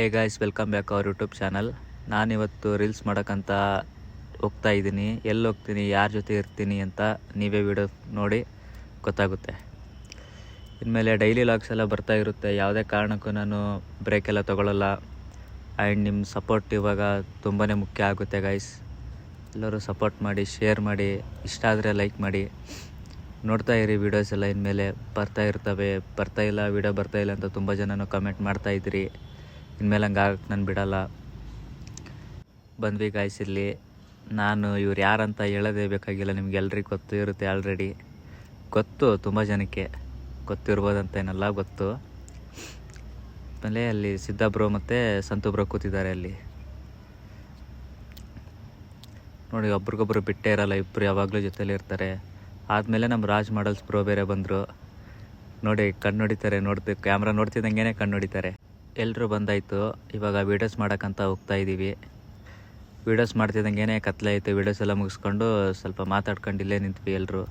Hey guys, welcome back our YouTube channel. ನಾನಿವತ್ತು reels ಮಾಡೋಕ್ಕಂತ ಹೋಗ್ತಾ ಇದ್ದೀನಿ. ಎಲ್ಲಿ ಹೋಗ್ತೀನಿ, ಯಾರ ಜೊತೆ ಇರ್ತೀನಿ ಅಂತ ನೀವೇ ವಿಡಿಯೋ ನೋಡಿ ಗೊತ್ತಾಗುತ್ತೆ. ಇನ್ಮೇಲೆ ಡೈಲಿ ಲಾಗ್ಸ್ ಎಲ್ಲ ಬರ್ತಾ ಇರುತ್ತೆ. ಯಾವುದೇ ಕಾರಣಕ್ಕೂ ನಾನು ಬ್ರೇಕ್ ಎಲ್ಲ ತೊಗೊಳ್ಳಲ್ಲ. ಆ್ಯಂಡ್ ನಿಮ್ಮ ಸಪೋರ್ಟ್ ಇವಾಗ ತುಂಬಾ ಮುಖ್ಯ ಆಗುತ್ತೆ ಗಾಯ್ಸ್. ಎಲ್ಲರೂ ಸಪೋರ್ಟ್ ಮಾಡಿ, ಶೇರ್ ಮಾಡಿ, ಇಷ್ಟ ಆದರೆ ಲೈಕ್ ಮಾಡಿ. ನೋಡ್ತಾ ಇರಿ ವೀಡಿಯೋಸ್ ಎಲ್ಲ ಇನ್ಮೇಲೆ ಬರ್ತಾ ಇರ್ತವೆ. ವೀಡಿಯೋ ಬರ್ತಾ ಇಲ್ಲ ಅಂತ ತುಂಬ ಜನನೂ ಕಮೆಂಟ್ ಮಾಡ್ತಾಯಿದ್ರಿ. ಇನ್ಮೇಲೆ ಹಂಗಾಗಕ್ಕೆ ನಾನು ಬಿಡಲ್ಲ. ಬಂದ್ವಿ ಗಾಯ್ಸ್. ಇಲ್ಲಿ ನಾನು ಇವ್ರು ಯಾರಂತ ಹೇಳೋದೇ ಬೇಕಾಗಿಲ್ಲ, ನಿಮ್ಗೆಲ್ರಿಗೂ ಗೊತ್ತು ಇರುತ್ತೆ ಆಲ್ರೆಡಿ. ಗೊತ್ತು, ತುಂಬ ಜನಕ್ಕೆ ಗೊತ್ತಿರ್ಬೋದಂತ ಏನಲ್ಲ, ಗೊತ್ತು. ಆಮೇಲೆ ಅಲ್ಲಿ ಸಿದ್ಧ ಬ್ರೋ ಮತ್ತು ಸಂತು ಬ್ರೋ ಕೂತಿದ್ದಾರೆ ಅಲ್ಲಿ. ನೋಡಿ, ಒಬ್ರಿಗೊಬ್ರು ಬಿಟ್ಟೇ ಇರಲ್ಲ, ಇಬ್ಬರು ಯಾವಾಗಲೂ ಜೊತೆಲಿ ಇರ್ತಾರೆ. ಆದಮೇಲೆ ನಮ್ಮ ರಾಜ್ ಮಾಡಲ್ಸ್ ಬ್ರೋ ಬೇರೆ ಬಂದರು. ನೋಡಿ, ಕಣ್ಣು ಹೊಡಿತಾರೆ. ಕ್ಯಾಮ್ರಾ ನೋಡ್ತಿದ್ದಂಗೆ ಕಣ್ಣು ಹೊಡಿತಾರೆ. ಎಲ್ಲರೂ ಬಂದಾಯಿತು. ಇವಾಗ ವೀಡಿಯೋಸ್ ಮಾಡೋಕ್ಕಂತ ಹೋಗ್ತಾ ಇದ್ದೀವಿ. ವೀಡಿಯೋಸ್ ಮಾಡ್ತಿದ್ದಂಗೆ ಕತ್ಲೆ ಆಯಿತು. ವೀಡಿಯೋಸ್ ಎಲ್ಲ ಮುಗಿಸ್ಕೊಂಡು ಸ್ವಲ್ಪ ಮಾತಾಡ್ಕೊಂಡು ಇಲ್ಲೇ ನಿಂತ್ವಿ ಎಲ್ಲರೂ.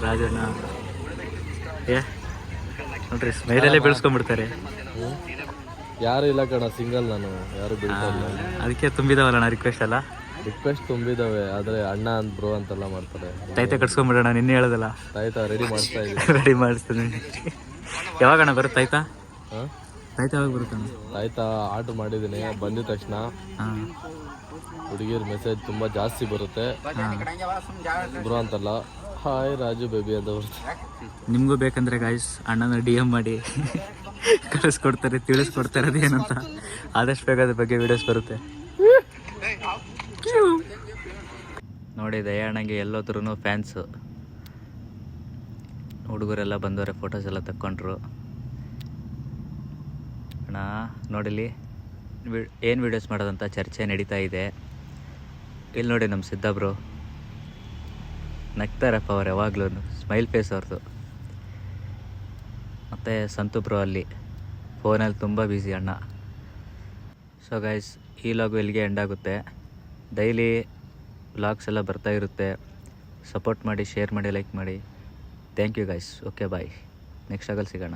ರಾಜಣ್ಣ ನೋಡ್ರಿ, ಸ್ಮೈಲಲ್ಲೇ ಬೆಳೆಸ್ಕೊಂಡ್ಬಿಡ್ತಾರೆ. ಯಾರು ಇಲ್ಲ ಕಣ, ಸಿಂಗಲ್ ನಾನು, ಯಾರು ಬಿಡ್ತಾರೆ. ಅದಕ್ಕೆ ತುಂಬಿದಾವಲ್ಲ ರಿಕ್ವೆಸ್ಟ್ ಅಲ್ಲ. ರಿಕ್ವೆಸ್ಟ್ ತುಂಬಿದಾವೆ, ಆದರೆ ಅಣ್ಣ ಅಂತ ಬ್ರೋ ಅಂತೆಲ್ಲ ಮಾಡ್ತಾರೆ. ತಾಯ್ತ ಕಟ್ಸ್ಕೊಂಡ್ಬಿಡೋಣ, ನಿನ್ನೆ ಹೇಳೋದಲ್ಲ. ತಾಯ್ತಾ ರೆಡಿ ಮಾಡ್ತಾ ಇದ್ದೀನಿ. ರೆಡಿ ಮಾಡಿಸ್ತೀನಿ. ಯಾವಾಗಣ್ಣ ಬರುತ್ತೆ ತಾಯ್ತಾ? ಹಾಂ, ತಾಯ್ತ ಯಾವಾಗ ಬರುತ್ತೆ? ತಾಯ್ತಾ ಆರ್ಡ್ರ್ ಮಾಡಿದ್ದೀನಿ. ಬಂದಿದ ತಕ್ಷಣ ಹುಡುಗಿಯರ ಮೆಸೇಜ್ ತುಂಬ ಜಾಸ್ತಿ ಬರುತ್ತೆ. ಬ್ರೋ ಅಂತಲ್ಲ, ಹಾಯ್ ರಾಜು ಬೇಬಿ ಅಂತ ಬರುತ್ತೆ. ನಿಮಗೂ ಬೇಕಂದ್ರೆ ಗಾಯ್ಸ್, ಅಣ್ಣನ DM ಮಾಡಿ ಕಳಿಸ್ಕೊಡ್ತಾರೆ, ತಿಳಿಸ್ಕೊಡ್ತಾರೆ ಅದೇನಂತ. ಆದಷ್ಟು ಬೇಗ ಅದ್ರ ಬಗ್ಗೆ ವೀಡಿಯೋಸ್ ಬರುತ್ತೆ ನೋಡಿ. ದಯಾಣ್ಣಂಗೆ ಎಲ್ಲೋದ್ರೂ ಫ್ಯಾನ್ಸು. ಹುಡುಗರೆಲ್ಲ ಬಂದವರೆ, ಫೋಟೋಸ್ ಎಲ್ಲ ತಕ್ಕೊಂಡ್ರು. ಅಣ್ಣ ನೋಡಿಲಿ, ಏನು ವೀಡಿಯೋಸ್ ಮಾಡೋದಂತ ಚರ್ಚೆ ನಡೀತಾ ಇದೆ. ಇಲ್ಲಿ ನೋಡಿ, ನಮ್ಮ ಸಿದ್ಧ ಬ್ರೋ ನಗ್ತಾರಪ್ಪ ಅವ್ರು ಯಾವಾಗಲೂ, ಸ್ಮೈಲ್ ಫೇಸ್ ಅವ್ರದ್ದು. ಮತ್ತು ಸಂತು ಬ್ರೋ ಅಲ್ಲಿ ಫೋನಲ್ಲಿ ತುಂಬ ಬ್ಯುಸಿ ಅಣ್ಣ. ಸೊ ಗೈಸ್, ಈ ಲಾಗು ಇಲ್ಲಿಗೆ ಎಂಡ್ ಆಗುತ್ತೆ. ಡೈಲಿ ವ್ಲಾಗ್ಸ್ ಎಲ್ಲ ಬರ್ತಾ ಇರುತ್ತೆ. ಸಪೋರ್ಟ್ ಮಾಡಿ, ಶೇರ್ ಮಾಡಿ, ಲೈಕ್ ಮಾಡಿ. Thank you guys. Okay, bye. Next ಆಗಲ್ಲಿ ಸಿಗೋಣ.